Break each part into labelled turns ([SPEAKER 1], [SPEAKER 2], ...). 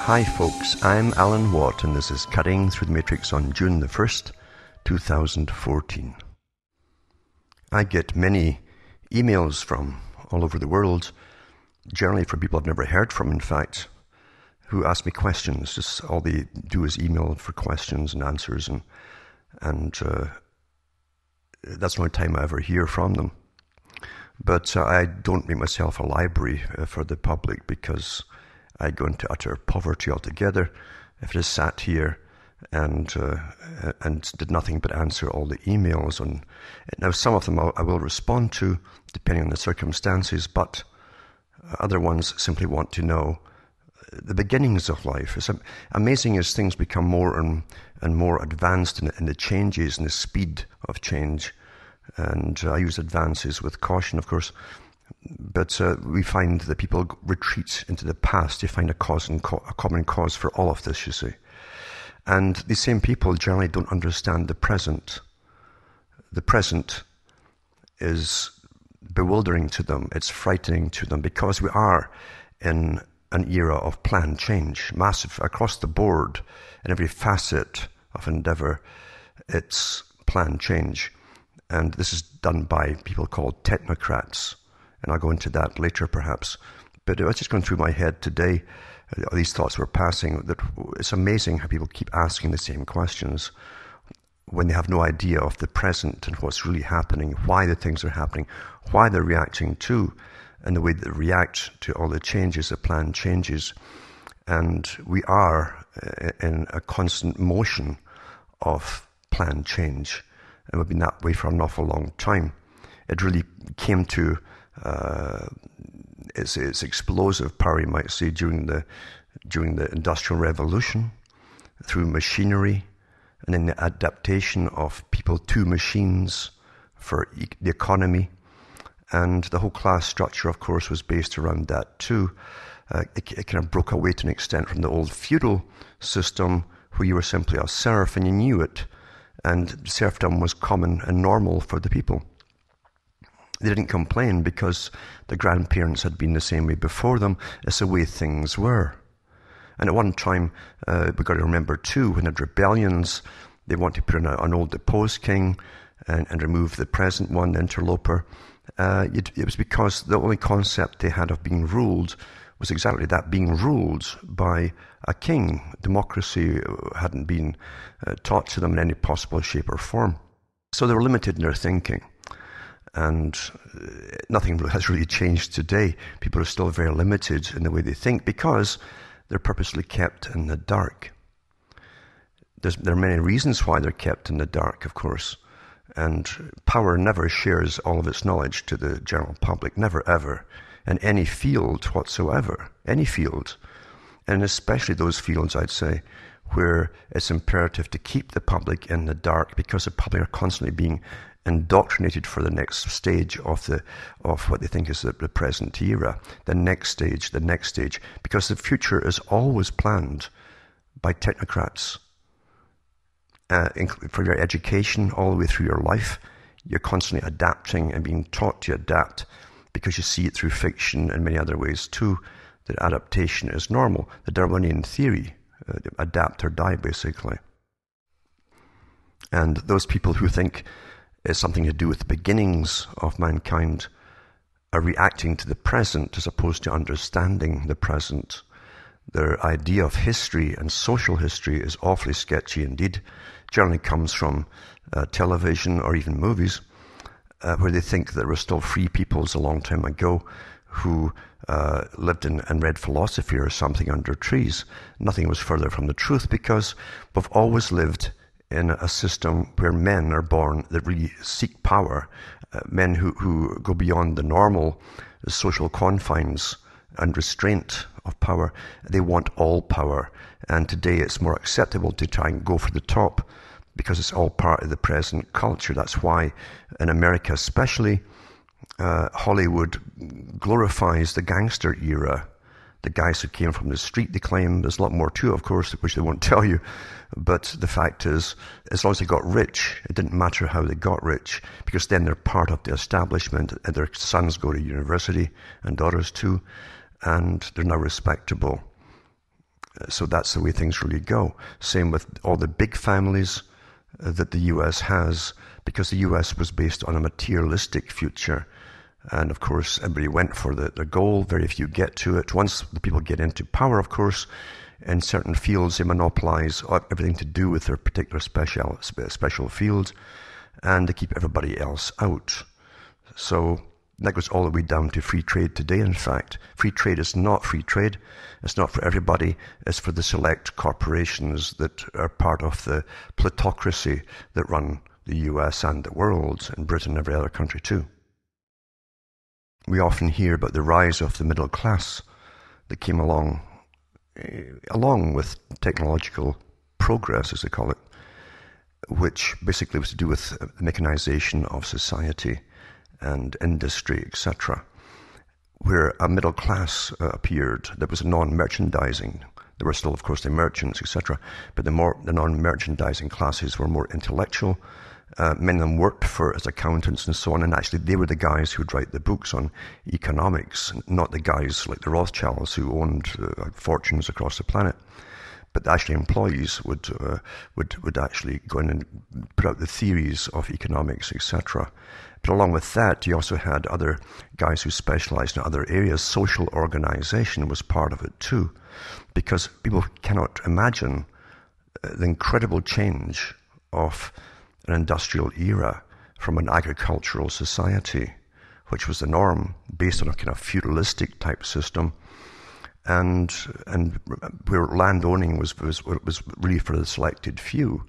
[SPEAKER 1] Hi folks, I'm Alan Watt and this is Cutting Through the Matrix on June the 1st, 2014. I get many emails from all over the world, generally from people I've never heard from, in fact, who ask me questions. Just all they do is email for questions and answers, and that's the only time I ever hear from them. But I don't make myself a library for the public because I go into utter poverty altogether if I just sat here and did nothing but answer all the emails. Now, some of them I will respond to, depending on the circumstances, but other ones simply want to know the beginnings of life. It's amazing as things become more and more advanced in the changes and the speed of change. And I use advances with caution, of course. But we find that people retreat into the past. They find a common cause for all of this, you see. And these same people generally don't understand the present. The present is bewildering to them. It's frightening to them because we are in an era of planned change, massive, across the board, in every facet of endeavor. It's planned change. And this is done by people called Technocrats. And I'll go into that later, perhaps. But I was just going through my head today, these thoughts were passing, that it's amazing how people keep asking the same questions when they have no idea of the present and what's really happening, why the things are happening, why they're reacting to, and the way they react to all the changes, the planned changes. And we are in a constant motion of planned change. And we've been that way for an awful long time. It really came to its explosive power, you might say, during the Industrial Revolution, through machinery, and then the adaptation of people to machines for the economy. And the whole class structure, of course, was based around that too. It kind of broke away to an extent from the old feudal system, where you were simply a serf and you knew it. And serfdom was common and normal for the people. They didn't complain because the grandparents had been the same way before them. It's the way things were. And at one time, we've got to remember too, when they had rebellions, they wanted to put in an old deposed king and remove the present one, the interloper. It was because the only concept they had of being ruled was exactly that, being ruled by a king. Democracy hadn't been taught to them in any possible shape or form. So they were limited in their thinking. And nothing has really changed today. People are still very limited in the way they think because they're purposely kept in the dark. There are many reasons why they're kept in the dark, of course. And power never shares all of its knowledge to the general public, never ever, in any field whatsoever, any field. And especially those fields, I'd say, where it's imperative to keep the public in the dark because the public are constantly being indoctrinated for the next stage of what they think is the present era, the next stage, because the future is always planned by technocrats. For your education, all the way through your life, you're constantly adapting and being taught to adapt because you see it through fiction and many other ways too, that adaptation is normal. The Darwinian theory, adapt or die, basically. And those people who think it's something to do with the beginnings of mankind are reacting to the present as opposed to understanding the present. Their idea of history and social history is awfully sketchy indeed. Generally comes from television or even movies, where they think there were still free peoples a long time ago who lived and read philosophy or something under trees. Nothing was further from the truth because we've always lived in a system where men are born that really seek power, men who go beyond the normal social confines and restraint of power. They want all power. And today it's more acceptable to try and go for the top because it's all part of the present culture. That's why in America especially, Hollywood glorifies the gangster era. The guys who came from the street, they claim there's a lot more to it, of course, which they won't tell you. But the fact is, as long as they got rich, it didn't matter how they got rich, because then they're part of the establishment, and their sons go to university, and daughters too, and they're now respectable. So that's the way things really go. Same with all the big families that the US has, because the US was based on a materialistic future. And of course, everybody went for the goal. Very few get to it. Once the people get into power, of course, in certain fields, they monopolize everything to do with their particular special field, and they keep everybody else out. So that goes all the way down to free trade today, in fact. Free trade is not free trade. It's not for everybody. It's for the select corporations that are part of the plutocracy that run the US and the world, and Britain and every other country too. We often hear about the rise of the middle class that came along with technological progress, as they call it, which basically was to do with the mechanization of society and industry, etc., where a middle class appeared that was non-merchandising. There were still, of course, the merchants, etc., but the non-merchandising classes were more intellectual. Many of them worked as accountants and so on, and actually they were the guys who would write the books on economics, not the guys like the Rothschilds who owned fortunes across the planet. But actually employees would actually go in and put out the theories of economics, etc. But along with that, you also had other guys who specialized in other areas. Social organization was part of it too, because people cannot imagine the incredible change of an industrial era from an agricultural society, which was the norm, based on a kind of feudalistic type system, and where land owning was really for the selected few,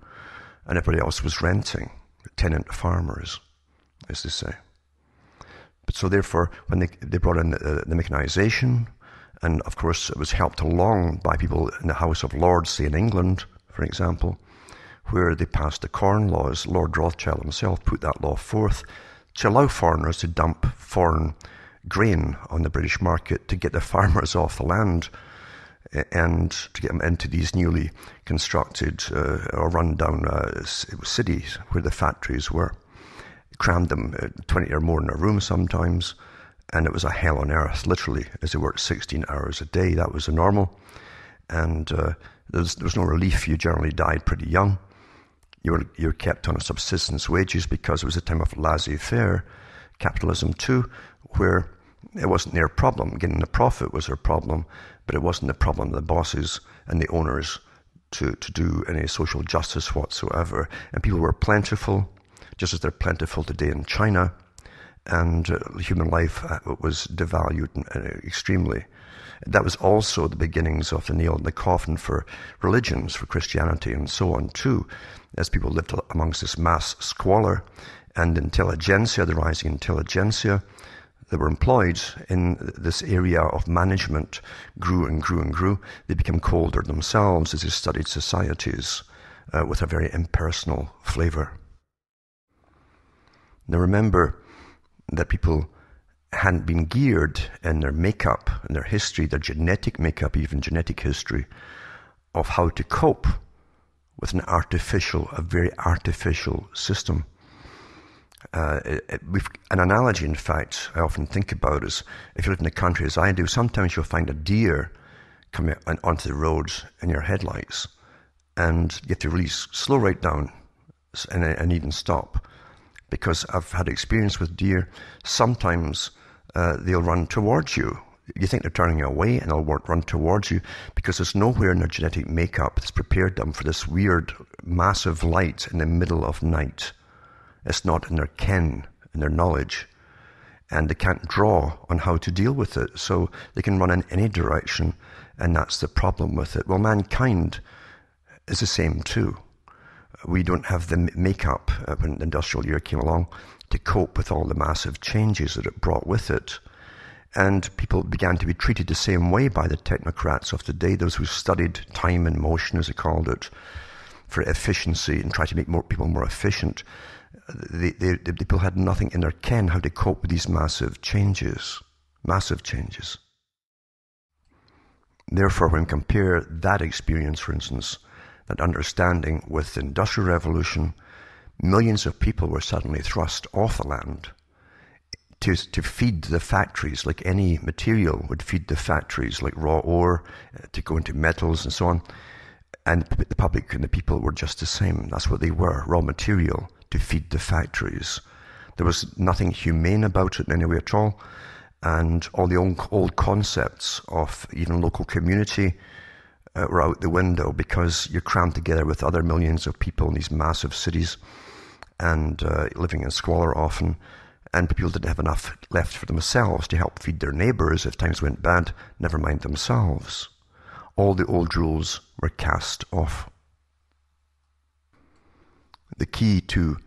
[SPEAKER 1] and everybody else was renting, tenant farmers, as they say. But so therefore, when they brought in the mechanization, and of course it was helped along by people in the House of Lords, say in England, for example, where they passed the Corn Laws. Lord Rothschild himself put that law forth to allow foreigners to dump foreign grain on the British market to get the farmers off the land and to get them into these newly constructed or run-down cities where the factories were. Crammed them 20 or more in a room sometimes, and it was a hell on earth, literally, as they worked 16 hours a day. That was the normal. And there was no relief. You generally died pretty young. You were kept on subsistence wages because it was a time of laissez-faire capitalism too, where it wasn't their problem. Getting the profit was their problem, but it wasn't the problem of the bosses and the owners to do any social justice whatsoever. And people were plentiful, just as they're plentiful today in China, and human life was devalued extremely. That was also the beginnings of the nail in the coffin for religions, for Christianity and so on too, as people lived amongst this mass squalor, and intelligentsia, the rising intelligentsia that were employed in this area of management grew and grew and grew. They became colder themselves as they studied societies with a very impersonal flavor. Now remember that people hadn't been geared in their makeup, in their history, their genetic makeup, even genetic history, of how to cope with a very artificial system. An analogy, in fact, I often think about is, if you live in the country as I do, sometimes you'll find a deer coming onto the road in your headlights, and you have to really slow right down and even stop. Because I've had experience with deer, sometimes they'll run towards you. You think they're turning you away, and they'll run towards you because there's nowhere in their genetic makeup that's prepared them for this weird, massive light in the middle of night. It's not in their ken, in their knowledge, and they can't draw on how to deal with it. So they can run in any direction, and that's the problem with it. Well, mankind is the same too. We don't have the makeup when the industrial era came along to cope with all the massive changes that it brought with it. And people began to be treated the same way by the technocrats of the day, those who studied time and motion, as they called it, for efficiency and tried to make people more efficient. The people had nothing in their ken how to cope with these massive changes. Massive changes. Therefore, when we compare that experience, for instance, that understanding with the Industrial Revolution, millions of people were suddenly thrust off the land to feed the factories, like any material would feed the factories, like raw ore, to go into metals and so on. And the public and the people were just the same. That's what they were, raw material to feed the factories. There was nothing humane about it in any way at all. And all the old concepts of even local community were out the window, because you're crammed together with other millions of people in these massive cities and living in squalor often. And people didn't have enough left for themselves to help feed their neighbours if times went bad, never mind themselves. All the old rules were cast off. The key to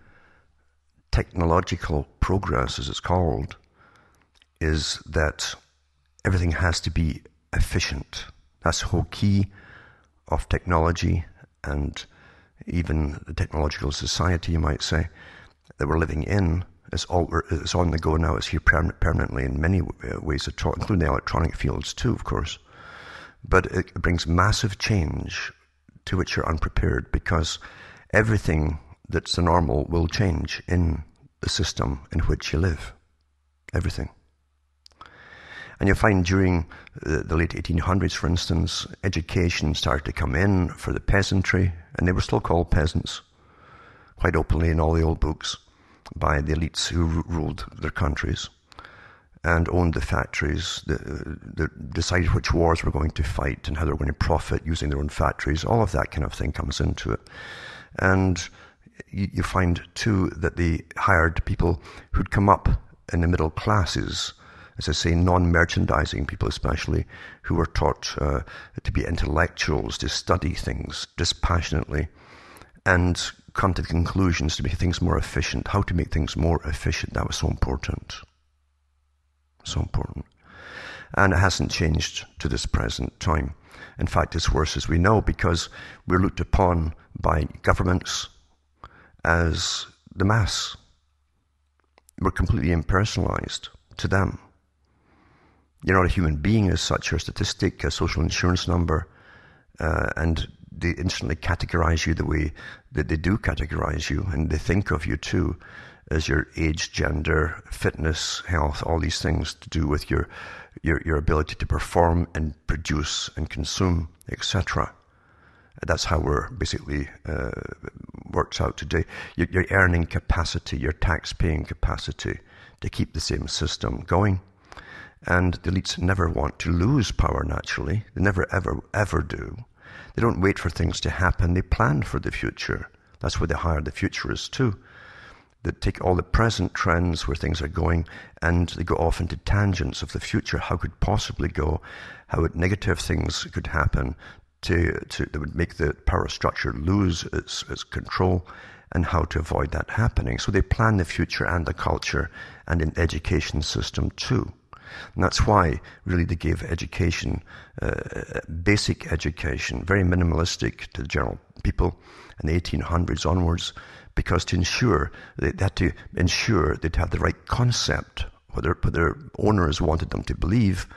[SPEAKER 1] technological progress, as it's called, is that everything has to be efficient. That's the whole key of technology, and even the technological society, you might say, that we're living in. It's on the go now. It's here permanently in many ways, including the electronic fields too, of course. But it brings massive change to which you're unprepared, because everything that's the normal will change in the system in which you live. Everything. And you'll find during the late 1800s, for instance, education started to come in for the peasantry, and they were still called peasants, quite openly in all the old books, by the elites who ruled their countries and owned the factories, decided which wars we're going to fight and how they're going to profit using their own factories. All of that kind of thing comes into it. And you find, too, that they hired people who'd come up in the middle classes, as I say, non-merchandising people especially, who were taught to be intellectuals, to study things dispassionately, and come to the conclusions to make things more efficient. How to make things more efficient, that was so important. So important. And it hasn't changed to this present time. In fact, it's worse, as we know, because we're looked upon by governments as the mass. We're completely impersonalized to them. You're not a human being as such, or a statistic, a social insurance number, and they instantly categorize you the way that they do categorize you, and they think of you too as your age, gender, fitness, health, all these things to do with your ability to perform and produce and consume, etc. That's how we're basically works out today. Your earning capacity, your tax-paying capacity to keep the same system going. And the elites never want to lose power, naturally. They never, ever, ever do. They don't wait for things to happen. They plan for the future. That's why they hire the futurists too. They take all the present trends where things are going, and they go off into tangents of the future. How could possibly go? How negative things could happen that would make the power structure lose its control, and how to avoid that happening. So they plan the future and the culture and an education system too. And that's why, really, they gave education, basic education, very minimalistic to the general people in the 1800s onwards, because to ensure, they had to ensure they'd have the right concept, what their owners wanted them to believe,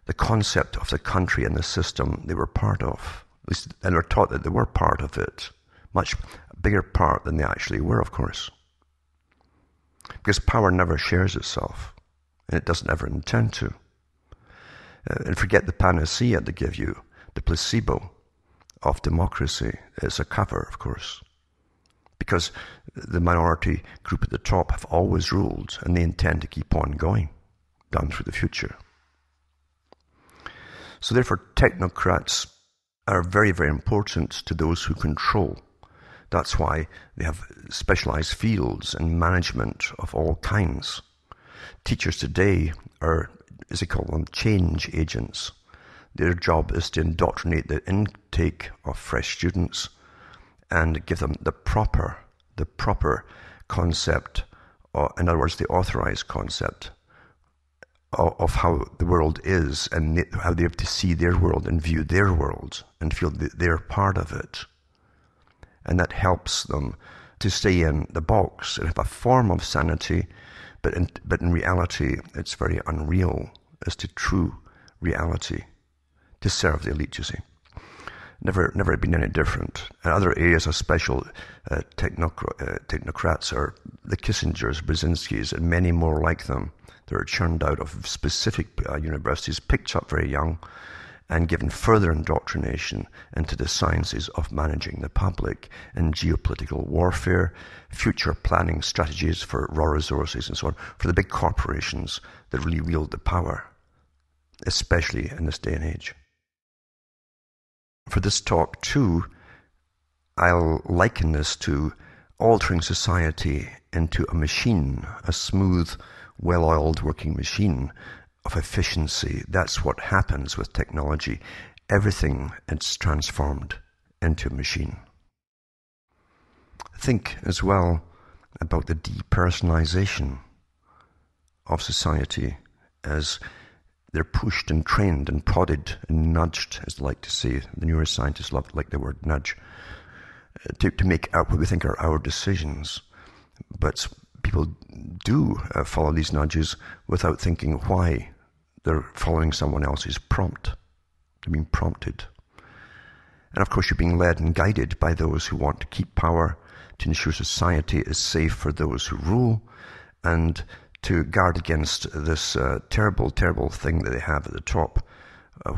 [SPEAKER 1] the concept of the country and the system they were part of. At least, and were taught that they were part of it. Much bigger part than they actually were, of course. Because power never shares itself. And it doesn't ever intend to. And forget the panacea they give you, the placebo of democracy. It's a cover, of course. Because the minority group at the top have always ruled, and they intend to keep on going down through the future. So therefore, technocrats are very, very important to those who control. That's why they have specialized fields and management of all kinds. Teachers today are, as they call them, change agents. Their job is to indoctrinate the intake of fresh students and give them the proper concept, in other words, the authorized concept of how the world is, and how they have to see their world and view their world and feel that they're part of it. And that helps them to stay in the box and have a form of sanity. But in reality, it's very unreal as to true reality to serve the elite, you see. Never been any different. And other areas of special technocrats are the Kissingers, Brzezinskis, and many more like them. that are churned out of specific universities, picked up very young, and given further indoctrination into the sciences of managing the public and geopolitical warfare, future planning strategies for raw resources and so on, for the big corporations that really wield the power, especially in this day and age. For this talk too, I'll liken this to altering society into a machine, a smooth, well-oiled working machine of efficiency. That's what happens with technology. Everything is transformed into a machine. Think as well about the depersonalization of society as they're pushed and trained and prodded and nudged, as they like to say. The neuroscientists like the word nudge, to make what we think are our decisions. But people do follow these nudges without thinking why they're following someone else's prompt. They're being prompted. And of course, you're being led and guided by those who want to keep power, to ensure society is safe for those who rule, and to guard against this terrible, terrible thing that they have at the top,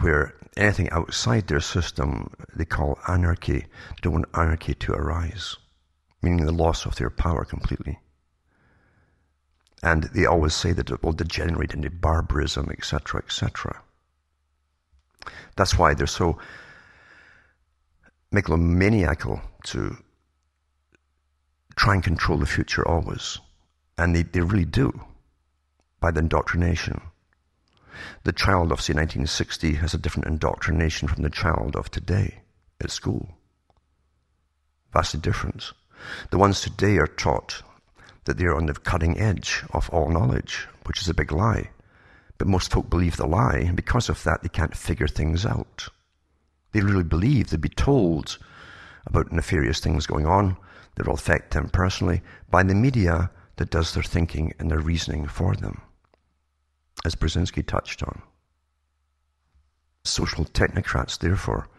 [SPEAKER 1] where anything outside their system they call anarchy. They don't want anarchy to arise, meaning the loss of their power completely. And they always say that it will degenerate into barbarism, etc., etc. That's why they're so megalomaniacal to try and control the future always. And they really do, by the indoctrination. The child of, say, 1960 has a different indoctrination from the child of today at school. Vastly different. The ones today are taught that they're on the cutting edge of all knowledge, which is a big lie. But most folk believe the lie, and because of that, they can't figure things out. They really believe they'd be told about nefarious things going on that will affect them personally by the media that does their thinking and their reasoning for them, as Brzezinski touched on. Social technocrats, therefore,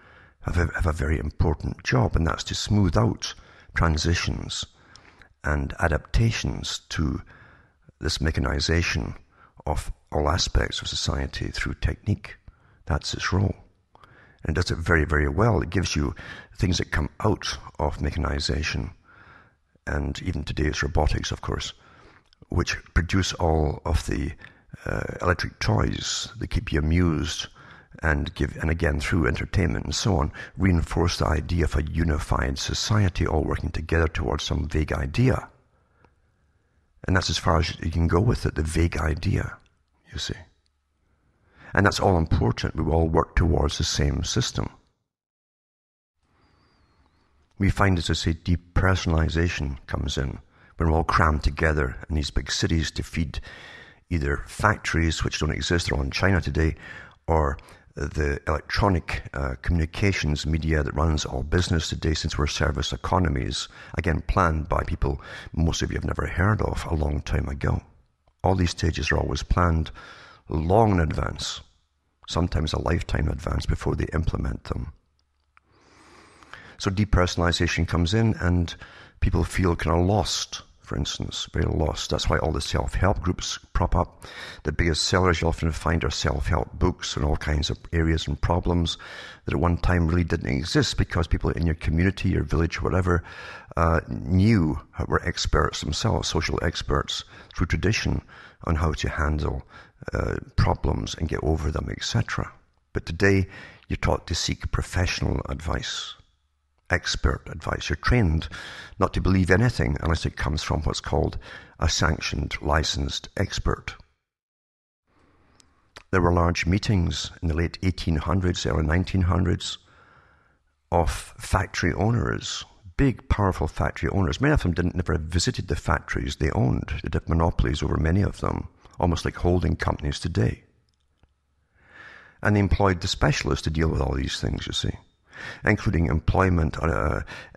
[SPEAKER 1] have a very important job, and that's to smooth out transitions and adaptations to this mechanization of all aspects of society through technique. That's its role. And it does it very, very well. It gives you things that come out of mechanization, and even today it's robotics, of course, which produce all of the electric toys that keep you amused and again, through entertainment and so on, reinforce the idea of a unified society all working together towards some vague idea. And that's as far as you can go with it, the vague idea, you see. And that's all important. We all work towards the same system. We find, as I say, depersonalization comes in when we're all crammed together in these big cities to feed either factories, which don't exist, they're all in China today, or the electronic communications media that runs all business today, since we're service economies, again planned by people most of you have never heard of a long time ago. All these stages are always planned long in advance, sometimes a lifetime in advance before they implement them. So depersonalization comes in and people feel kind of lost, for instance, very lost. That's why all the self-help groups prop up. The biggest sellers you often find are self-help books and all kinds of areas and problems that at one time really didn't exist because people in your community, your village, whatever, knew, were experts themselves, social experts through tradition on how to handle problems and get over them, etc. But today, you're taught to seek professional advice, expert advice. You're trained not to believe anything unless it comes from what's called a sanctioned, licensed expert. There were large meetings in the late 1800s, early 1900s of factory owners, big, powerful factory owners. Many of them never visited the factories they owned. They had monopolies over many of them, almost like holding companies today. And they employed the specialists to deal with all these things, you see, including employment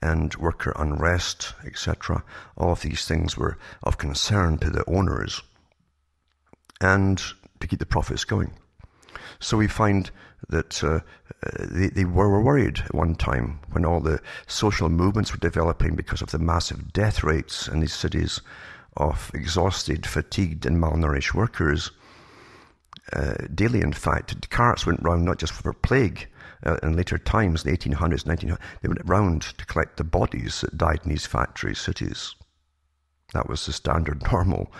[SPEAKER 1] and worker unrest, etc. All of these things were of concern to the owners and to keep the profits going. So we find that they were worried at one time when all the social movements were developing because of the massive death rates in these cities of exhausted, fatigued, and malnourished workers daily. In fact, carts went round not just for plague in later times, in the 1800s, 1900s, they went round to collect the bodies that died in these factory cities. That was the standard normal.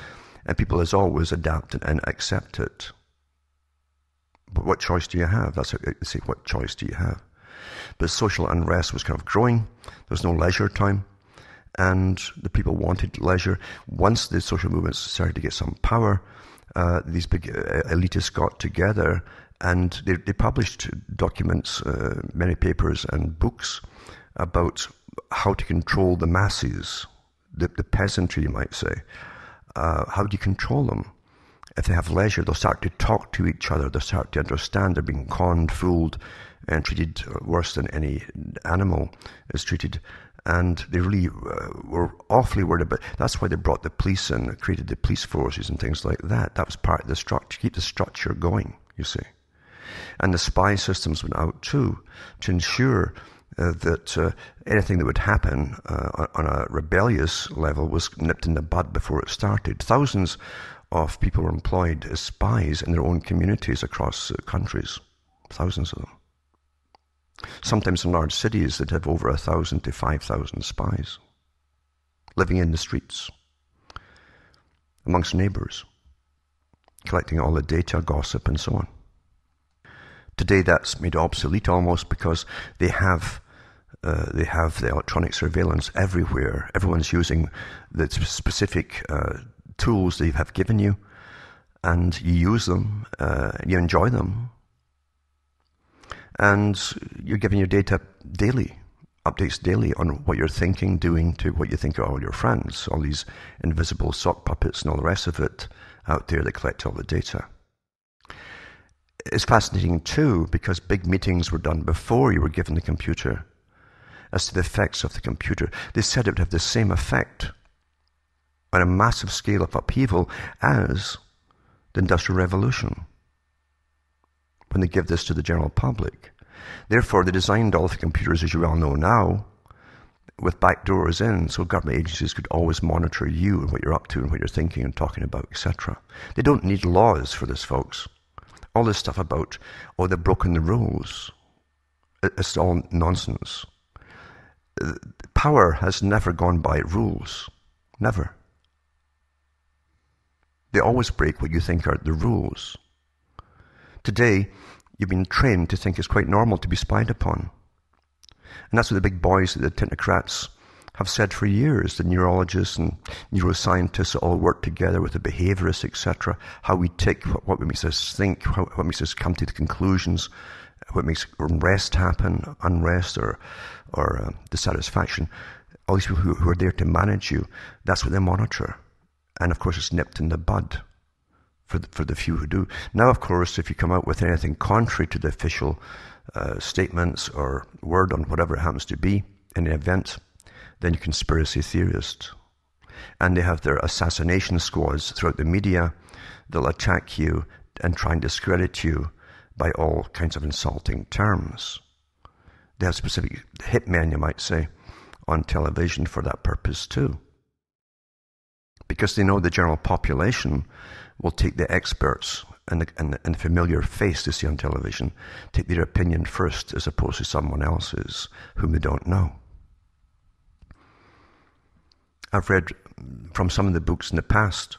[SPEAKER 1] And people, as always, adapt and accept it. But what choice do you have? That's what they say, what choice do you have? But social unrest was kind of growing. There was no leisure time. And the people wanted leisure. Once the social movements started to get some power, these big elitists got together and they published documents, many papers and books about how to control the masses, the peasantry, you might say. How do you control them? If they have leisure, they'll start to talk to each other. They'll start to understand they're being conned, fooled, and treated worse than any animal is treated. And they really were awfully worried about it. That's why they brought the police in, created the police forces and things like that. That was part of the structure, to keep the structure going, you see. And the spy systems went out too, to ensure that anything that would happen on a rebellious level was nipped in the bud before it started. Thousands of people were employed as spies in their own communities across countries. Thousands of them. Sometimes in large cities that have over 1,000 to 5,000 spies living in the streets amongst neighbors, collecting all the data, gossip, and so on. Today that's made obsolete almost because they have the electronic surveillance everywhere. Everyone's using the specific tools they have given you, and you use them, you enjoy them, and you're giving your data daily, updates daily on what you're thinking, doing, to what you think are all your friends, all these invisible sock puppets and all the rest of it out there that collect all the data. It's fascinating too, because big meetings were done before you were given the computer as to the effects of the computer. They said it would have the same effect on a massive scale of upheaval as the Industrial Revolution when they give this to the general public. Therefore, they designed all the computers, as you well know now, with back doors in, so government agencies could always monitor you and what you're up to and what you're thinking and talking about, etc. They don't need laws for this, folks. All this stuff about, oh, they've broken the rules, it's all nonsense. Power has never gone by rules. Never. They always break what you think are the rules. Today, you've been trained to think it's quite normal to be spied upon. And that's what the big boys, the Technocrats, have said for years. The neurologists and neuroscientists all work together with the behaviorists, etc. How we tick, what makes us think, what makes us come to the conclusions, what makes unrest happen, unrest or dissatisfaction. All these people who are there to manage you, that's what they monitor. And of course it's nipped in the bud for the few who do. Now, of course, if you come out with anything contrary to the official statements or word on whatever it happens to be in the event, then you're a conspiracy theorist. And they have their assassination squads throughout the media. They'll attack you and try and discredit you by all kinds of insulting terms. They have specific hitmen, you might say, on television for that purpose too. Because they know the general population will take the experts and the familiar face they see on television, take their opinion first as opposed to someone else's whom they don't know. I've read from some of the books in the past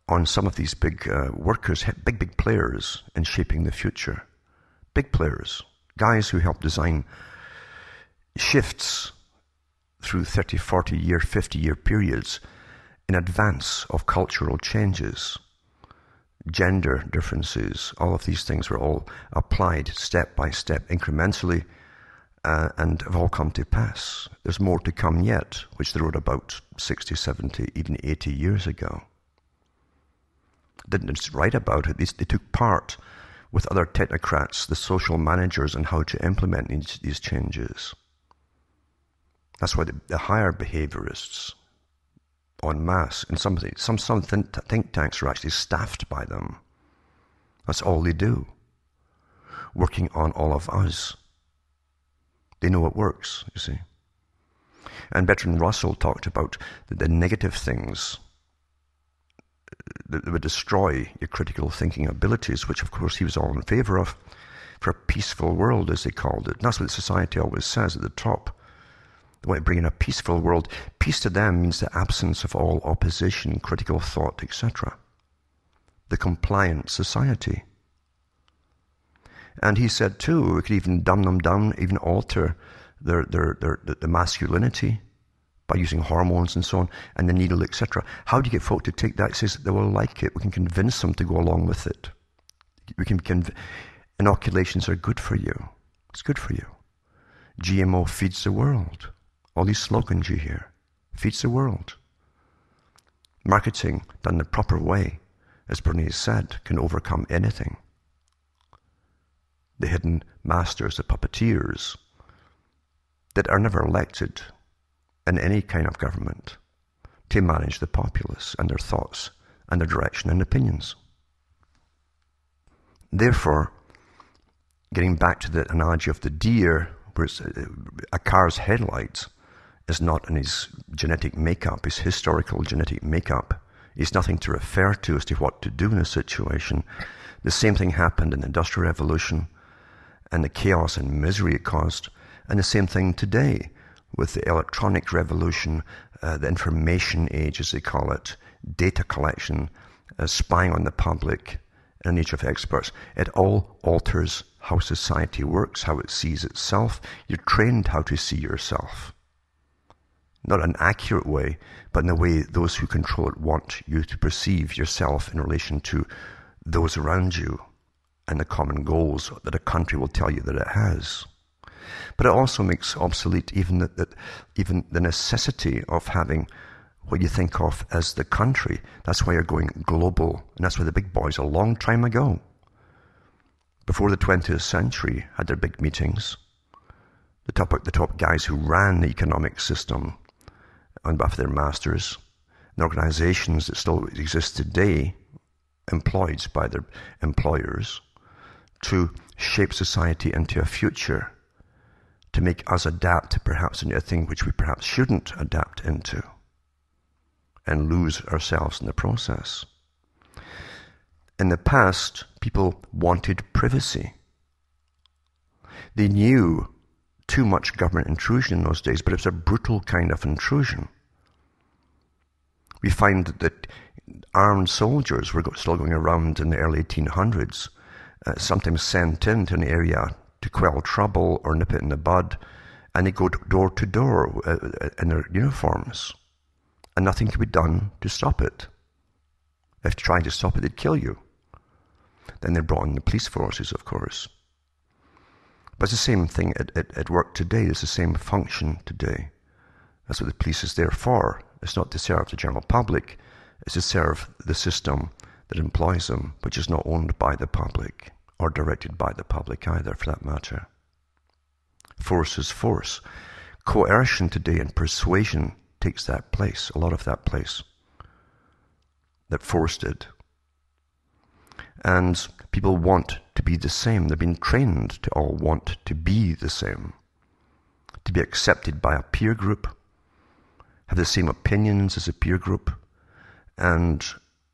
[SPEAKER 1] on some of these big workers, big players in shaping the future. Big players, guys who help design shifts through 30, 40-year, 50-year periods in advance of cultural changes. Gender differences, all of these things were all applied step by step, incrementally, and have all come to pass. There's more to come yet, which they wrote about 60, 70, even 80 years ago. Didn't just write about it, they took part with other technocrats, the social managers, on how to implement these changes. That's why they hire behaviorists en masse, and some think tanks are actually staffed by them. That's all they do, working on all of us. They know it works, you see. And Bertrand Russell talked about the negative things that would destroy your critical thinking abilities, which of course he was all in favor of, for a peaceful world, as they called it. And that's what society always says at the top. They want to bring in a peaceful world. Peace to them means the absence of all opposition, critical thought, etc. The compliant society. And he said too, we could even dumb them down, even alter their masculinity by using hormones and so on, and the needle, etc. How do you get folk to take that? He says they will like it. We can convince them to go along with it. Inoculations are good for you. It's good for you. GMO feeds the world. All these slogans you hear, feeds the world. Marketing done the proper way, as Bernays said, can overcome anything. The hidden masters, the puppeteers, that are never elected in any kind of government to manage the populace and their thoughts and their direction and opinions. Therefore, getting back to the analogy of the deer, where a car's headlights is not in his genetic makeup, his historical genetic makeup. He's nothing to refer to as to what to do in a situation. The same thing happened in the Industrial Revolution and the chaos and misery it caused. And the same thing today with the electronic revolution, the information age, as they call it, data collection, spying on the public, and the nature of experts. It all alters how society works, how it sees itself. You're trained how to see yourself. Not an accurate way, but in the way those who control it want you to perceive yourself in relation to those around you and the common goals that a country will tell you that it has. But it also makes obsolete even the necessity of having what you think of as the country. That's why you're going global. And that's why the big boys a long time ago, before the 20th century, had their big meetings. The top guys who ran the economic system on behalf of their masters, and organizations that still exist today, employed by their employers, to shape society into a future, to make us adapt perhaps into a thing which we perhaps shouldn't adapt into, and lose ourselves in the process. In the past, people wanted privacy. They knew too much government intrusion in those days, but it was a brutal kind of intrusion. We find that armed soldiers were still going around in the early 1800s, sometimes sent into an area to quell trouble or nip it in the bud, and they go door to door in their uniforms, and nothing could be done to stop it. If trying to stop it, they'd kill you. Then they brought in the police forces, of course. But it's the same thing at work today. It's the same function today. That's what the police is there for. It's not to serve the general public. It's to serve the system that employs them, which is not owned by the public or directed by the public either, for that matter. Force is force. Coercion today and persuasion takes that place, a lot of that place, that force did. And people want to be the same. They've been trained to all want to be the same, to be accepted by a peer group, have the same opinions as a peer group, and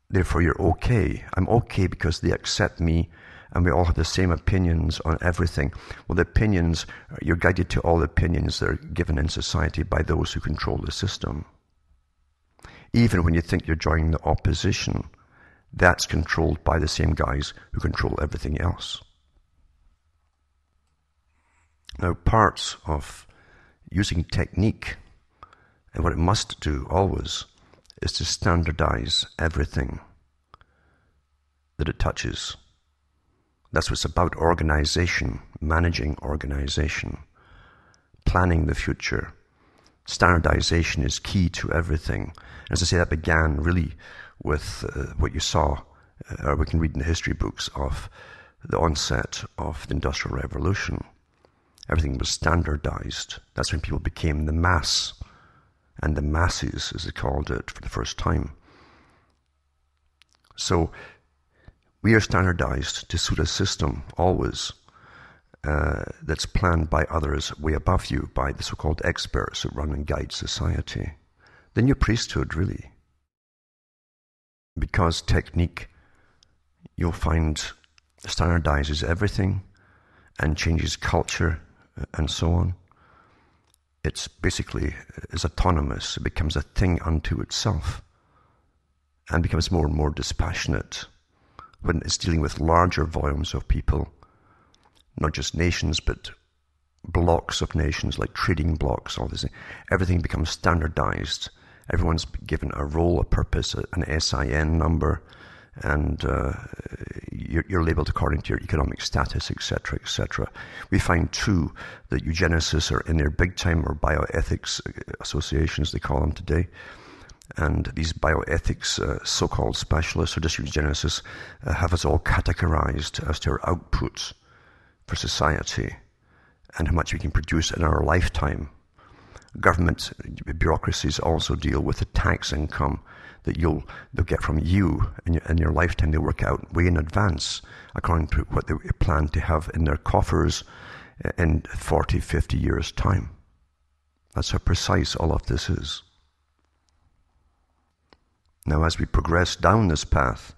[SPEAKER 1] therefore you're okay. I'm okay because they accept me, and we all have the same opinions on everything. Well, the opinions, you're guided to all the opinions that are given in society by those who control the system. Even when you think you're joining the opposition, that's controlled by the same guys who control everything else. Now, parts of using technique, and what it must do always, is to standardize everything that it touches. That's what's about: organization, managing organization, planning the future. Standardization is key to everything. As I say, that began really with what you saw, or we can read in the history books of the onset of the Industrial Revolution. Everything was standardized. That's when people became the mass, and the masses, as they called it, for the first time. So we are standardized to suit a system, always. that's planned by others way above you, by the so-called experts that run and guide society. The new priesthood, really. Because technique, you'll find, standardizes everything and changes culture and so on. It's basically is autonomous. It becomes a thing unto itself and becomes more and more dispassionate when it's dealing with larger volumes of people, not just nations, but blocks of nations, like trading blocks, all this. Everything becomes standardized. Everyone's given a role, a purpose, an SIN number, and you're labeled according to your economic status, etc., etc. We find, too, that eugenicists are in there big time, or bioethics associations, they call them today. And these bioethics so-called specialists, or just eugenicists, have us all categorized as to our outputs for society and how much we can produce in our lifetime. Government bureaucracies also deal with the tax income that they'll get from you in your lifetime. They work out way in advance according to what they plan to have in their coffers in 40, 50 years' time. That's how precise all of this is. Now, as we progress down this path,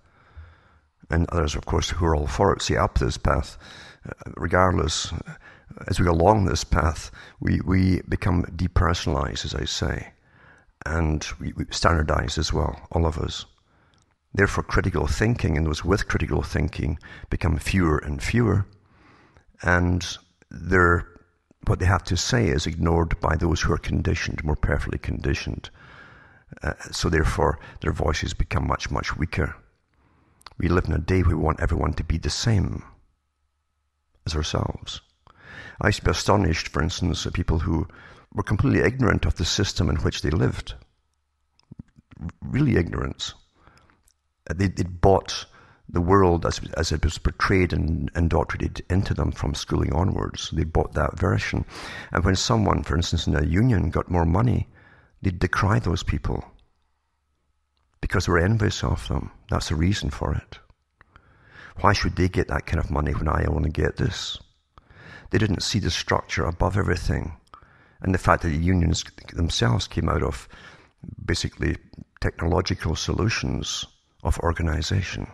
[SPEAKER 1] and others, of course, who are all for it, say up this path, regardless, as we go along this path, we become depersonalized, as I say, and we standardize as well, all of us. Therefore, critical thinking, and those with critical thinking, become fewer and fewer, and what they have to say is ignored by those who are conditioned, more perfectly conditioned. So therefore, their voices become much, much weaker. We live in a day where we want everyone to be the same as ourselves. I used to be astonished, for instance, at people who were completely ignorant of the system in which they lived. Really ignorant. They'd bought the world as it was portrayed and indoctrinated into them from schooling onwards. They bought that version. And when someone, for instance, in a union got more money, they'd decry those people because they were envious of them. That's the reason for it. Why should they get that kind of money when I only get this? They didn't see the structure above everything, and the fact that the unions themselves came out of basically technological solutions of organization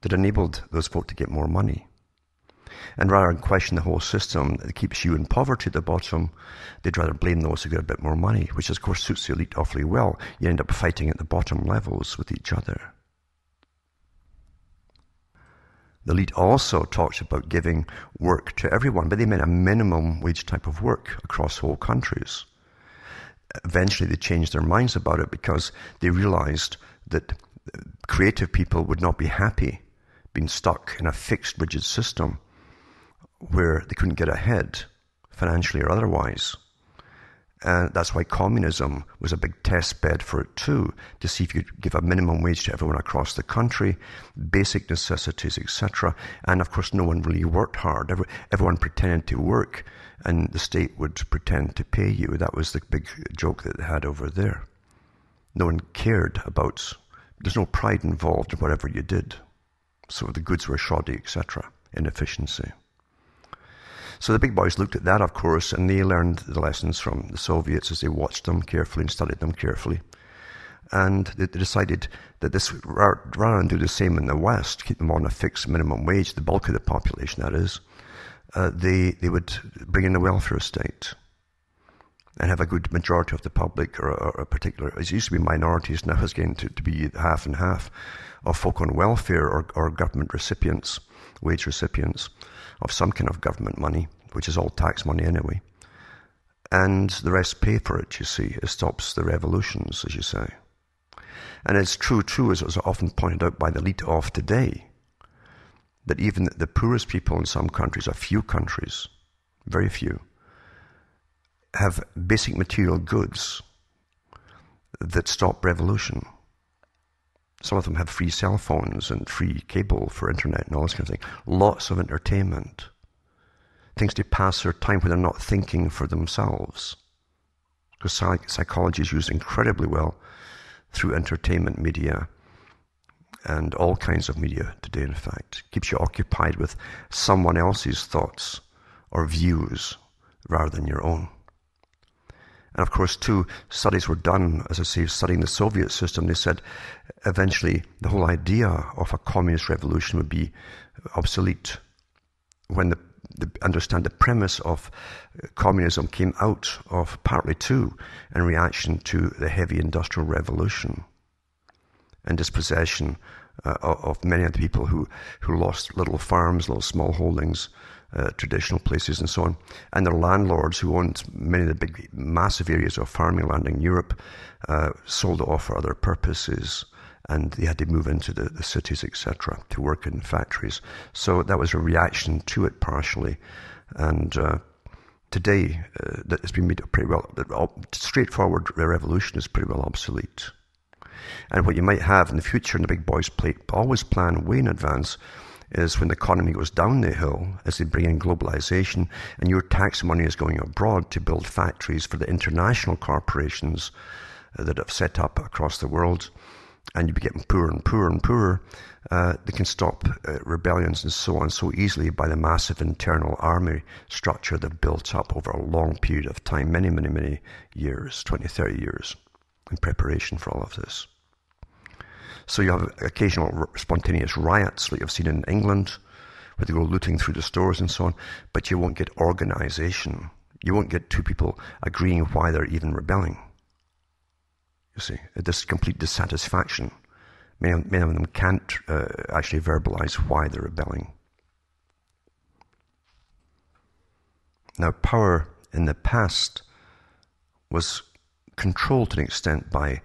[SPEAKER 1] that enabled those folk to get more money. And rather than question the whole system that keeps you in poverty at the bottom, they'd rather blame those who get a bit more money, which of course suits the elite awfully well. You end up fighting at the bottom levels with each other. The elite also talks about giving work to everyone, but they meant a minimum wage type of work across whole countries. Eventually they changed their minds about it because they realized that creative people would not be happy being stuck in a fixed, rigid system where they couldn't get ahead, financially or otherwise. And that's why communism was a big test bed for it too, to see if you could give a minimum wage to everyone across the country, basic necessities, etc. And of course, no one really worked hard. Everyone pretended to work, and the state would pretend to pay you. That was the big joke that they had over there. No one cared about, there's no pride involved in whatever you did. So the goods were shoddy, etc. Inefficiency. So the big boys looked at that, of course, and they learned the lessons from the Soviets as they watched them carefully and studied them carefully. And they decided that this, rather than do the same in the West, keep them on a fixed minimum wage, the bulk of the population that is, they would bring in the welfare state and have a good majority of the public, or a particular, it used to be minorities, now it's getting to be half and half, of folk on welfare or government recipients, wage recipients of some kind of government money, which is all tax money anyway. And the rest pay for it, you see. It stops the revolutions, as you say. And it's true, too, as was often pointed out by the elite of today, that even the poorest people in some countries, a few countries, very few, have basic material goods that stop revolution. Some of them have free cell phones and free cable for internet and all this kind of thing. Lots of entertainment. Things to pass their time when they're not thinking for themselves. Because psychology is used incredibly well through entertainment media and all kinds of media today, in fact. Keeps you occupied with someone else's thoughts or views rather than your own. And of course, too, studies were done, as I say, studying the Soviet system. They said eventually the whole idea of a communist revolution would be obsolete when understand the premise of communism came out of partly too in reaction to the heavy industrial revolution and dispossession of many of the people who lost little farms, little small holdings, traditional places and so on. And their landlords who owned many of the big, massive areas of farming land in Europe sold it off for other purposes. And they had to move into the cities, etc., to work in factories. So that was a reaction to it partially. And today, it's been made pretty well, straightforward revolution is pretty well obsolete. And what you might have in the future, and the big boys always plan way in advance, is when the economy goes down the hill, as they bring in globalization, and your tax money is going abroad to build factories for the international corporations that have set up across the world, and you be getting poorer and poorer and poorer, they can stop rebellions and so on so easily by the massive internal army structure they've built up over a long period of time, many, many, many years, 20, 30 years, in preparation for all of this. So you have occasional spontaneous riots like you've seen in England, where they go looting through the stores and so on, but you won't get organization. You won't get two people agreeing why they're even rebelling. You see, this complete dissatisfaction. Many of them can't actually verbalize why they're rebelling. Now, power in the past was controlled to an extent by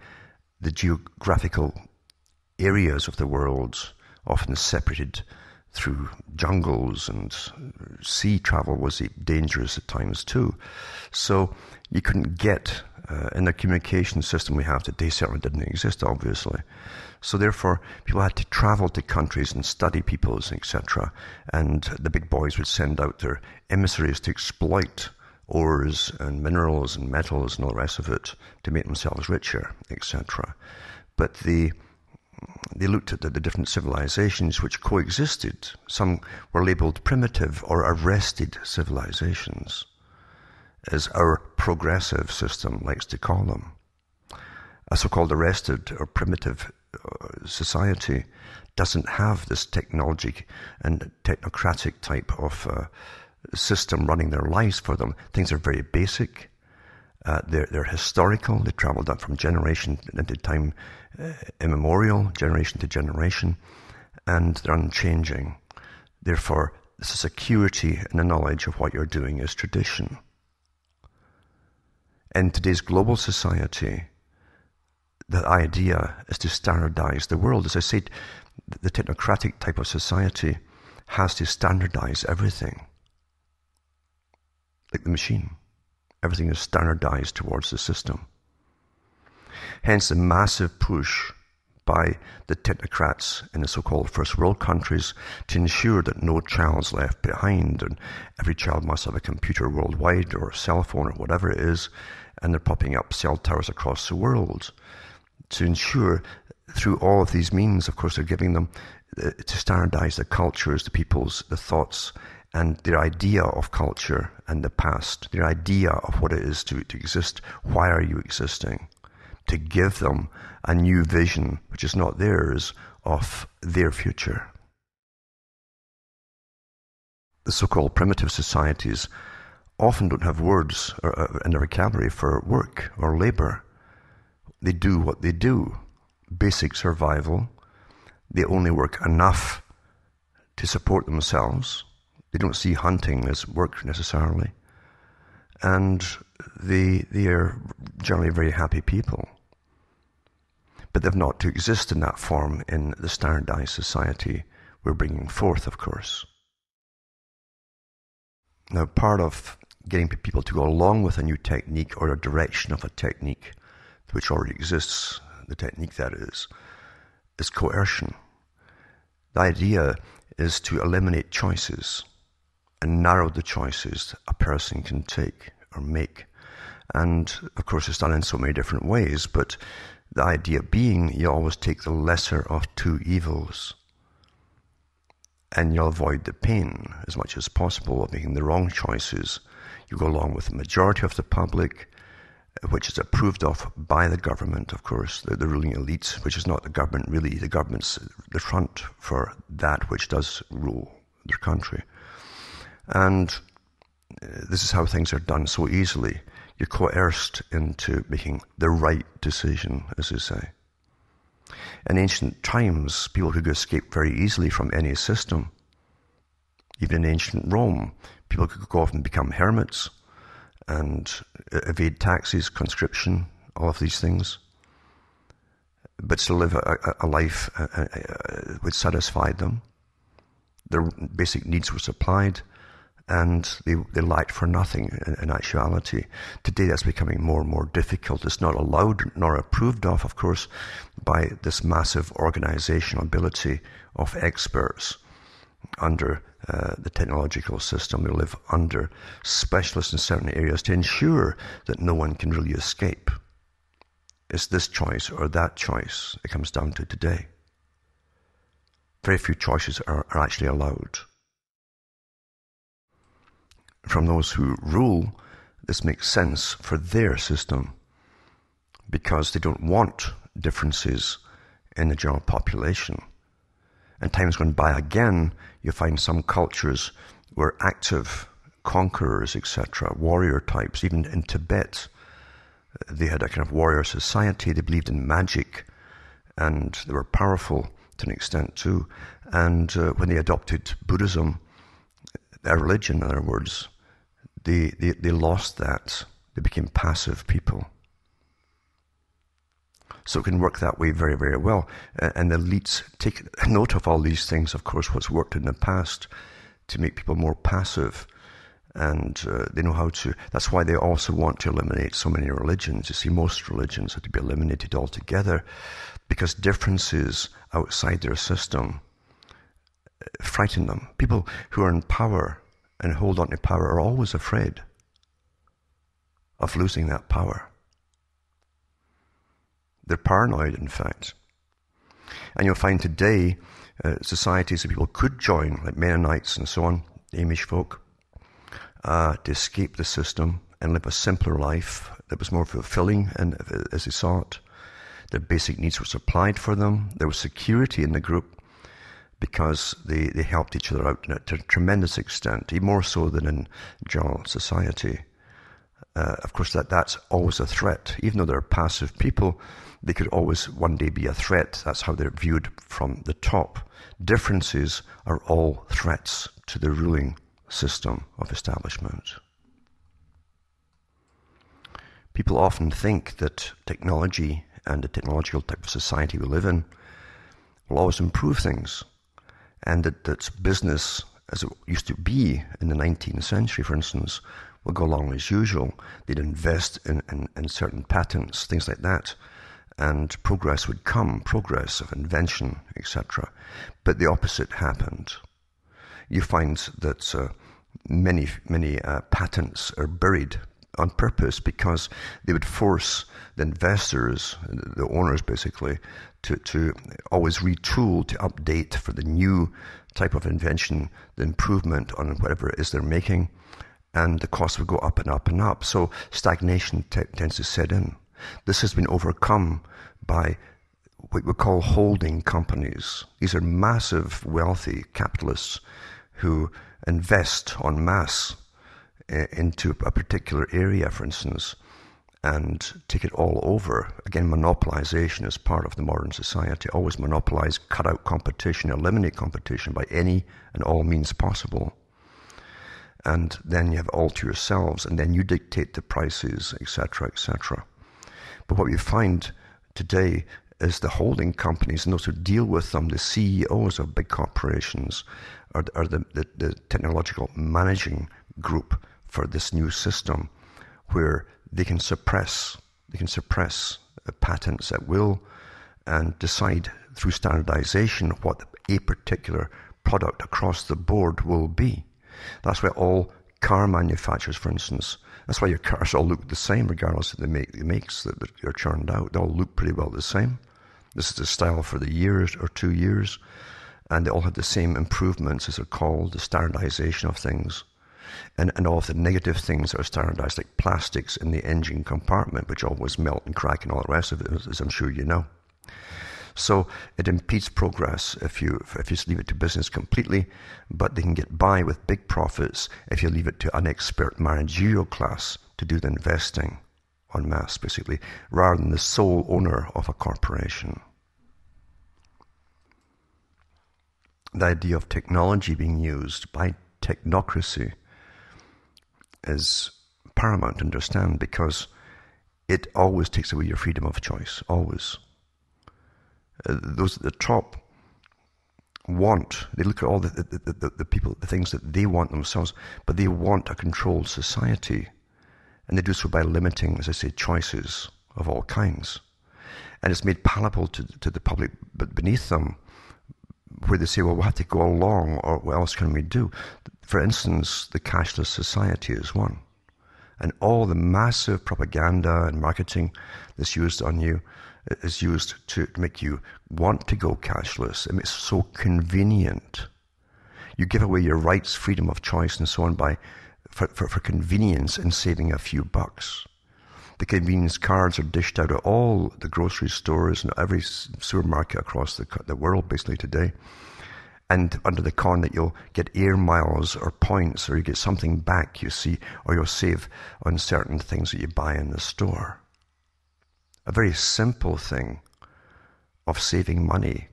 [SPEAKER 1] the geographical areas of the world, often separated through jungles, and sea travel was dangerous at times too. So you couldn't get, in the communication system we have today certainly didn't exist, obviously. So therefore, people had to travel to countries and study peoples, etc. And the big boys would send out their emissaries to exploit ores and minerals and metals and all the rest of it to make themselves richer, etc. But they looked at the different civilizations which coexisted. Some were labeled primitive or arrested civilizations, as our progressive system likes to call them. A so-called arrested or primitive society doesn't have this technology and technocratic type of system running their lives for them. Things are very basic. They're historical. They traveled up from generation into time immemorial, generation to generation, and they're unchanging. Therefore, this is security and the knowledge of what you're doing is tradition. In today's global society, the idea is to standardize the world. As I said, the technocratic type of society has to standardize everything. Like the machine. Everything is standardized towards the system. Hence the massive push by the technocrats in the so-called first world countries to ensure that no child's left behind, and every child must have a computer worldwide or a cell phone or whatever it is, and they're popping up cell towers across the world to ensure through all of these means, of course, they're giving them to standardize the cultures, the peoples, the thoughts, and their idea of culture and the past, their idea of what it is to exist. Why are you existing? To give them a new vision, which is not theirs, of their future. The so-called primitive societies often don't have words in their vocabulary for work or labor. They do what they do. Basic survival. They only work enough to support themselves. They don't see hunting as work necessarily. And they are generally very happy people. But they've not to exist in that form in the standardized society we're bringing forth, of course. Now, part of getting people to go along with a new technique or a direction of a technique which already exists, the technique that is coercion. The idea is to eliminate choices and narrow the choices a person can take or make. And of course it's done in so many different ways, but The idea being you always take the lesser of two evils, and you'll avoid the pain as much as possible of making the wrong choices. You go along with the majority of the public, which is approved of by the government, of course, the ruling elites, which is not the government really. The government's the front for that which does rule their country. And this is how things are done so easily. You're coerced into making the right decision, as they say. In ancient times, people could escape very easily from any system. Even in ancient Rome, people could go off and become hermits and evade taxes, conscription, all of these things, but still live a life which satisfied them. Their basic needs were supplied, and they lacked for nothing in actuality. Today that's becoming more and more difficult. It's not allowed nor approved of course, by this massive organizational ability of experts under the technological system. They live under specialists in certain areas to ensure that no one can really escape. It's this choice or that choice it comes down to today. Very few choices are actually allowed. From those who rule, this makes sense for their system because they don't want differences in the general population. And times gone by again, you find some cultures were active conquerors, etc., warrior types. Even in Tibet, they had a kind of warrior society. They believed in magic, and they were powerful to an extent too. And when they adopted Buddhism, their religion, in other words, they lost that. They became passive people. So it can work that way very, very well. And the elites take note of all these things, of course, what's worked in the past to make people more passive. And they know how to, that's why they also want to eliminate so many religions. You see, most religions have to be eliminated altogether because differences outside their system frighten them. People who are in power and hold on to power are always afraid of losing that power. They're paranoid, in fact. And you'll find today societies that people could join, like Mennonites and so on, Amish folk, to escape the system and live a simpler life that was more fulfilling and as they saw it. Their basic needs were supplied for them. There was security in the group because they helped each other out to a tremendous extent, even more so than in general society. Of course, that's always a threat. Even though they're passive people, they could always one day be a threat. That's how they're viewed from the top. Differences are all threats to the ruling system of establishment. People often think that technology and the technological type of society we live in will always improve things, and that business, as it used to be in the 19th century, for instance, will go along as usual. They'd invest in certain patents, things like that, and progress would come, progress of invention, etc. But the opposite happened. You find that many patents are buried on purpose because they would force the investors, the owners basically, to always retool, to update for the new type of invention, the improvement on whatever it is they're making, and the cost would go up and up and up. So stagnation tends to set in. This has been overcome by what we call holding companies. These are massive, wealthy capitalists who invest en masse into a particular area, for instance, and take it all over. Again, monopolization is part of the modern society. Always monopolize, cut out competition, eliminate competition by any and all means possible. And then you have all to yourselves, and then you dictate the prices, etc., etc. But what we find today is the holding companies and those who deal with them, the CEOs of big corporations, are the technological managing group for this new system, where they can suppress patents at will and decide through standardization what a particular product across the board will be. That's why all car manufacturers, for instance. That's why your cars all look the same, regardless of the makes that are churned out. They all look pretty well the same. This is the style for the year or 2 years. And they all have the same improvements, as they're called, the standardization of things. And all of the negative things that are standardized, like plastics in the engine compartment, which always melt and crack and all the rest of it, as I'm sure you know. So it impedes progress if you just leave it to business completely, but they can get by with big profits if you leave it to an expert managerial class to do the investing en masse, basically, rather than the sole owner of a corporation. The idea of technology being used by technocracy is paramount to understand, because it always takes away your freedom of choice, always. Those at the top they look at all the people, the things that they want themselves, but they want a controlled society. And they do so by limiting, as I say, choices of all kinds. And it's made palatable to the public, but beneath them, where they say, well, we'll have to go along, or what else can we do? For instance, the cashless society is one. And all the massive propaganda and marketing that's used on you is used to make you want to go cashless. I mean, it's so convenient. You give away your rights, freedom of choice, and so on for convenience and saving a few bucks. The convenience cards are dished out at all the grocery stores and every supermarket across the world, basically, today. And under the con that you'll get air miles or points, or you get something back, you see, or you'll save on certain things that you buy in the store. A very simple thing of saving money,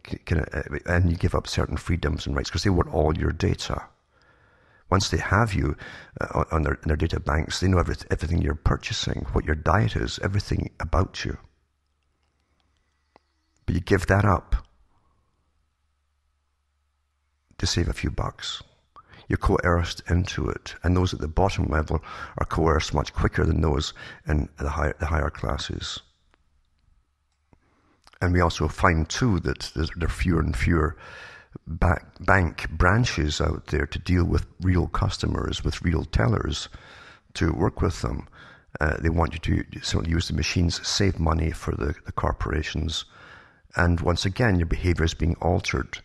[SPEAKER 1] and you give up certain freedoms and rights because they want all your data. Once they have you in their data banks, they know everything you're purchasing, what your diet is, everything about you. But you give that up to save a few bucks. You're coerced into it, and those at the bottom level are coerced much quicker than those in the higher classes. And we also find, too, that there are fewer and fewer bank branches out there to deal with real customers, with real tellers, to work with them. They want you to simply use the machines, save money for the corporations. And once again, your behavior is being altered.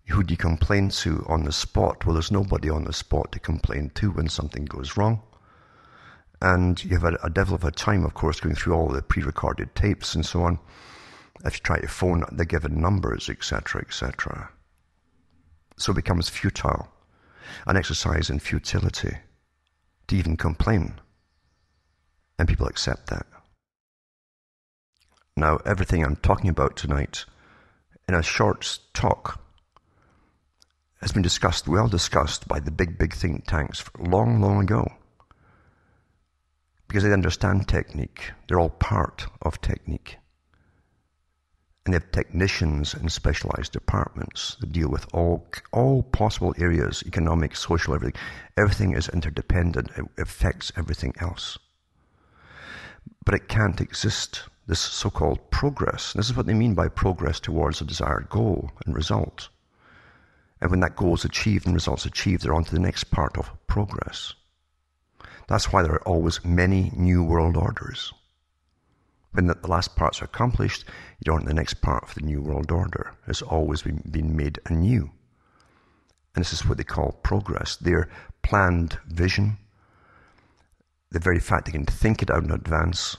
[SPEAKER 1] Who do you complain to on the spot? Well, there's nobody on the spot to complain to when something goes wrong. And you have a devil of a time, of course, going through all the pre-recorded tapes and so on, if you try to phone the given numbers, etc., etc. So it becomes futile, an exercise in futility to even complain. And people accept that. Now, everything I'm talking about tonight, in a short talk, has been well discussed by the big think tanks long ago. Because they understand technique. They're all part of technique. And they have technicians in specialized departments that deal with all possible areas, economic, social, everything. Everything is interdependent. It affects everything else. But it can't exist, this so-called progress. This is what they mean by progress towards a desired goal and result. And when that goal is achieved and results achieved, they're on to the next part of progress. That's why there are always many new world orders. When the last part's are accomplished, you're on the next part of the new world order. It's always been made anew. And this is what they call progress. Their planned vision, the very fact they can think it out in advance,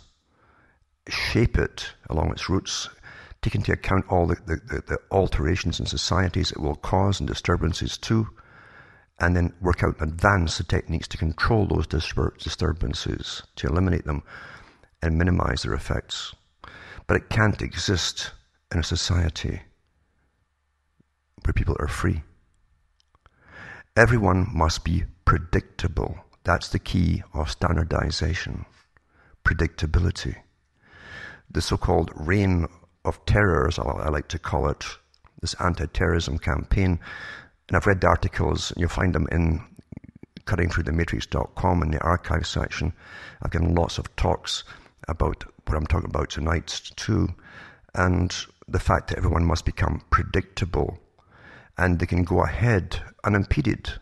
[SPEAKER 1] shape it along its routes, take into account all the alterations in societies it will cause and disturbances too, and then work out in advance the techniques to control those disturbances, to eliminate them and minimize their effects. But it can't exist in a society where people are free. Everyone must be predictable. That's the key of standardization. Predictability. The so-called reign of terror, as I like to call it, this anti-terrorism campaign, and I've read the articles, and you'll find them in cuttingthroughthematrix.com in the archive section. I've given lots of talks about what I'm talking about tonight too, and the fact that everyone must become predictable, and they can go ahead unimpeded,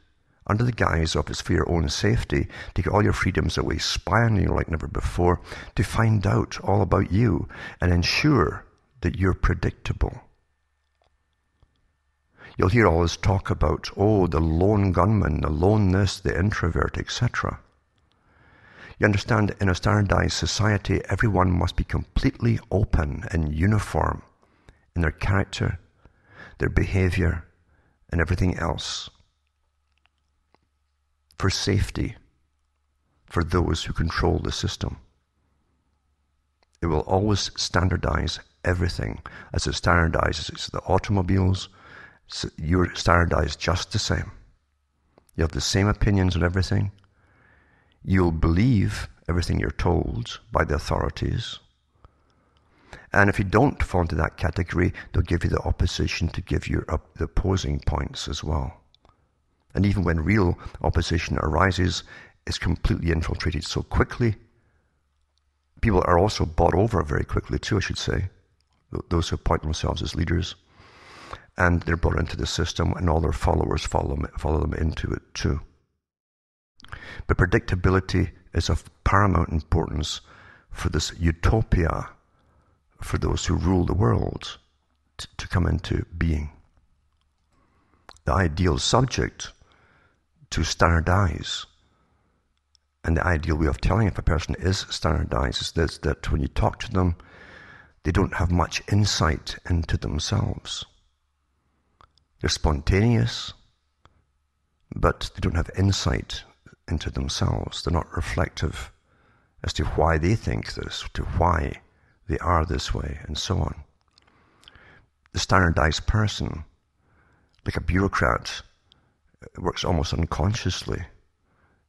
[SPEAKER 1] under the guise of it's for your own safety, take all your freedoms away, spy on you like never before, to find out all about you and ensure that you're predictable. You'll hear all this talk about, oh, the lone gunman, the lone this, the introvert, etc. You understand, in a standardized society, everyone must be completely open and uniform in their character, their behavior, and everything else, for safety, for those who control the system. It will always standardize everything. As it standardizes the automobiles, you're standardized just the same. You have the same opinions on everything. You'll believe everything you're told by the authorities. And if you don't fall into that category, they'll give you the opposition to give you the opposing points as well. And even when real opposition arises, it's completely infiltrated so quickly. People are also bought over very quickly too, I should say. Those who appoint themselves as leaders. And they're brought into the system, and all their followers follow them into it too. But predictability is of paramount importance for this utopia, for those who rule the world, to come into being. The ideal subject to standardize, and the ideal way of telling if a person is standardized is this, that when you talk to them, they don't have much insight into themselves. They're spontaneous, but they don't have insight into themselves. They're not reflective as to why they think this, to why they are this way, and so on. The standardized person, like a bureaucrat, works almost unconsciously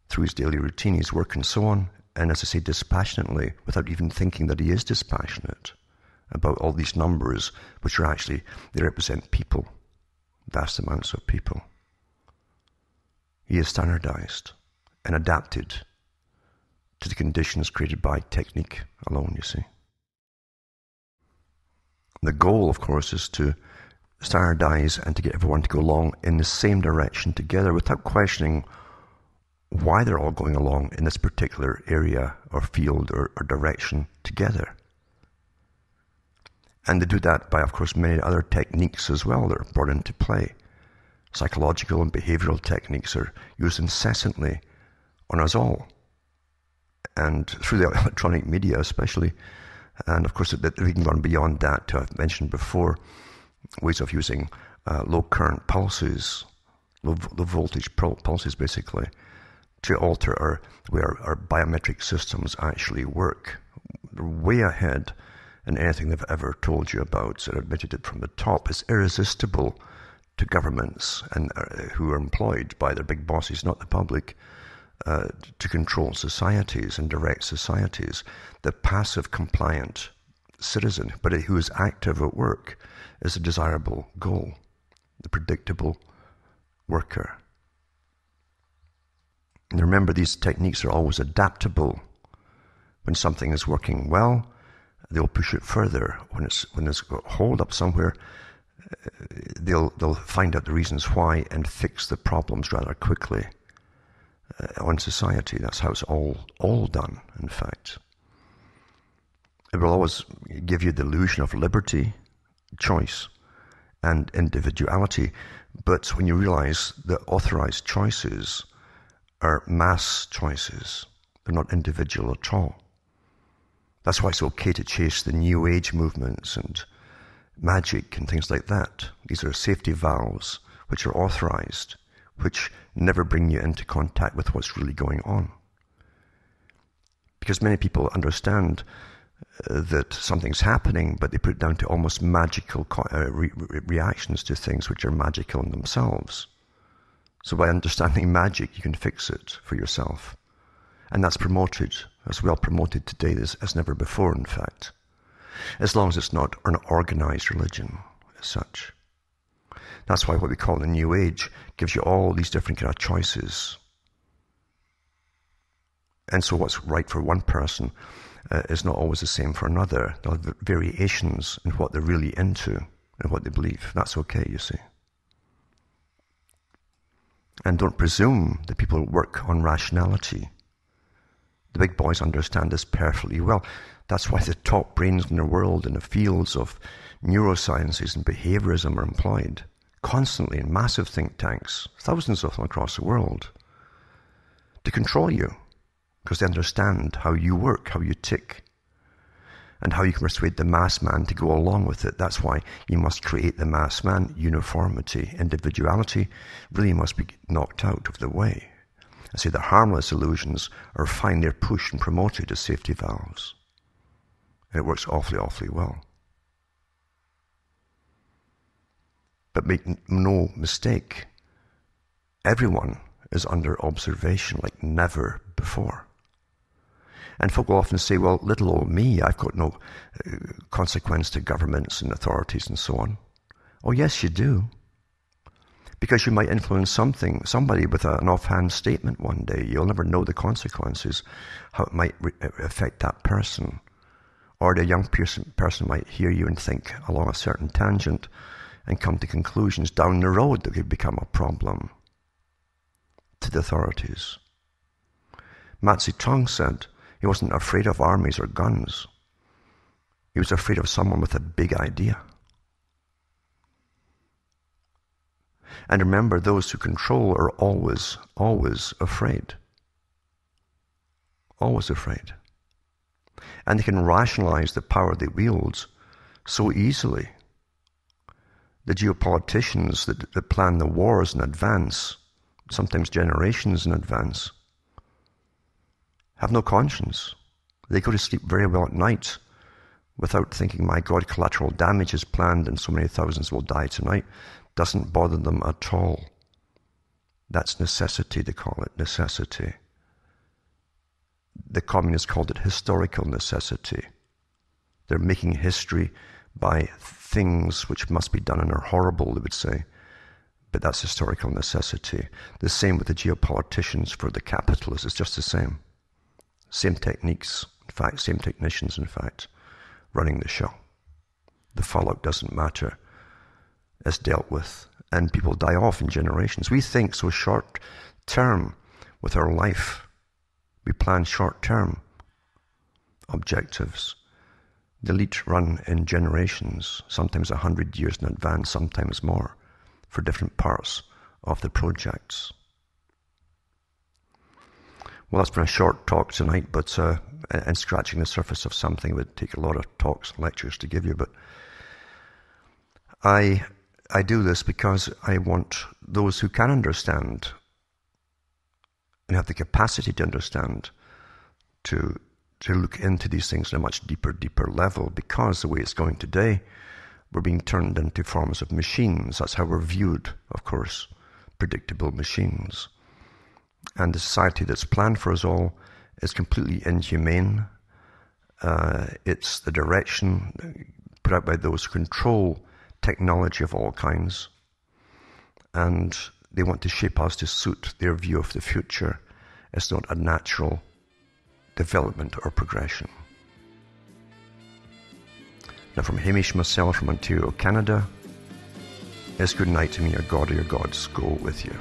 [SPEAKER 1] through his daily routine, his work and so on, and as I say, dispassionately, without even thinking that he is dispassionate about all these numbers, which are actually, they represent people, vast amounts of people. He is standardized and adapted to the conditions created by technique alone, you see. The goal, of course, is to standardize and to get everyone to go along in the same direction together without questioning why they're all going along in this particular area or field or direction together. And they do that by, of course, many other techniques as well that are brought into play. Psychological and behavioral techniques are used incessantly on us all, and through the electronic media especially. And of course, they've even gone beyond that to, I've mentioned before, ways of using low current pulses, low voltage pulses basically, to alter the way our biometric systems actually work. They're way ahead in anything they've ever told you about, and admitted it from the top. It's irresistible to governments and who are employed by their big bosses, not the public, to control societies and direct societies. The passive, compliant citizen, but who is active at work, is a desirable goal. The predictable worker. And remember, these techniques are always adaptable. When something is working well, they'll push it further. When there's a hold up somewhere, they'll find out the reasons why and fix the problems rather quickly on society. That's how it's all done, in fact. It will always give you the illusion of liberty, choice, and individuality. But when you realize that authorized choices are mass choices, they're not individual at all. That's why it's okay to chase the New Age movements and magic and things like that. These are safety valves which are authorized, which never bring you into contact with what's really going on. Because many people understand that something's happening, but they put it down to almost magical reactions to things which are magical in themselves. So by understanding magic, you can fix it for yourself. And that's promoted, as well promoted today as never before, in fact. As long as it's not an organized religion as such. That's why what we call the New Age gives you all these different kind of choices. And so what's right for one person is not always the same for another. They'll have variations in what they're really into and what they believe. That's okay, you see. And don't presume that people work on rationality. The big boys understand this perfectly well. That's why the top brains in the world in the fields of neurosciences and behaviorism are employed constantly in massive think tanks, thousands of them across the world, to control you, because they understand how you work, how you tick, and how you can persuade the mass man to go along with it. That's why you must create the mass man. Uniformity, individuality really must be knocked out of the way. I say the harmless illusions are fine. They're pushed and promoted as safety valves. And it works awfully, awfully well. But make no mistake, everyone is under observation like never before. And folk will often say, well, little old me, I've got no consequence to governments and authorities and so on. Oh, yes, you do. Because you might influence somebody with an offhand statement one day. You'll never know the consequences, how it might affect that person. Or the young person might hear you and think along a certain tangent and come to conclusions down the road that could become a problem to the authorities. Mao Zedong said he wasn't afraid of armies or guns. He was afraid of someone with a big idea. And remember, those who control are always, always afraid. Always afraid. And they can rationalize the power they wield so easily. The geopoliticians that plan the wars in advance, sometimes generations in advance, have no conscience. They go to sleep very well at night without thinking, my God, collateral damage is planned and so many thousands will die tonight. Doesn't bother them at all. That's necessity, they call it, necessity. The communists called it historical necessity. They're making history by things which must be done and are horrible, they would say. But that's historical necessity. The same with the geopoliticians for the capitalists. It's just the same. Same techniques, in fact, same technicians, in fact, running the show. The fallout doesn't matter. It's dealt with. And people die off in generations. We think so short term with our life. We plan short term objectives. The elite run in generations, sometimes 100 years in advance, sometimes more, for different parts of the projects. Well, that's been a short talk tonight, but and scratching the surface of something. It would take a lot of talks and lectures to give you, but I do this because I want those who can understand and have the capacity to understand to look into these things on a much deeper level, because the way it's going today, we're being turned into forms of machines. That's how we're viewed, of course, predictable machines. And the society that's planned for us all is completely inhumane. It's the direction put out by those who control technology of all kinds. And they want to shape us to suit their view of the future. It's not a natural development or progression. Now, from Hamish myself from Ontario, Canada, it's good night to me. Your God or your gods go with you.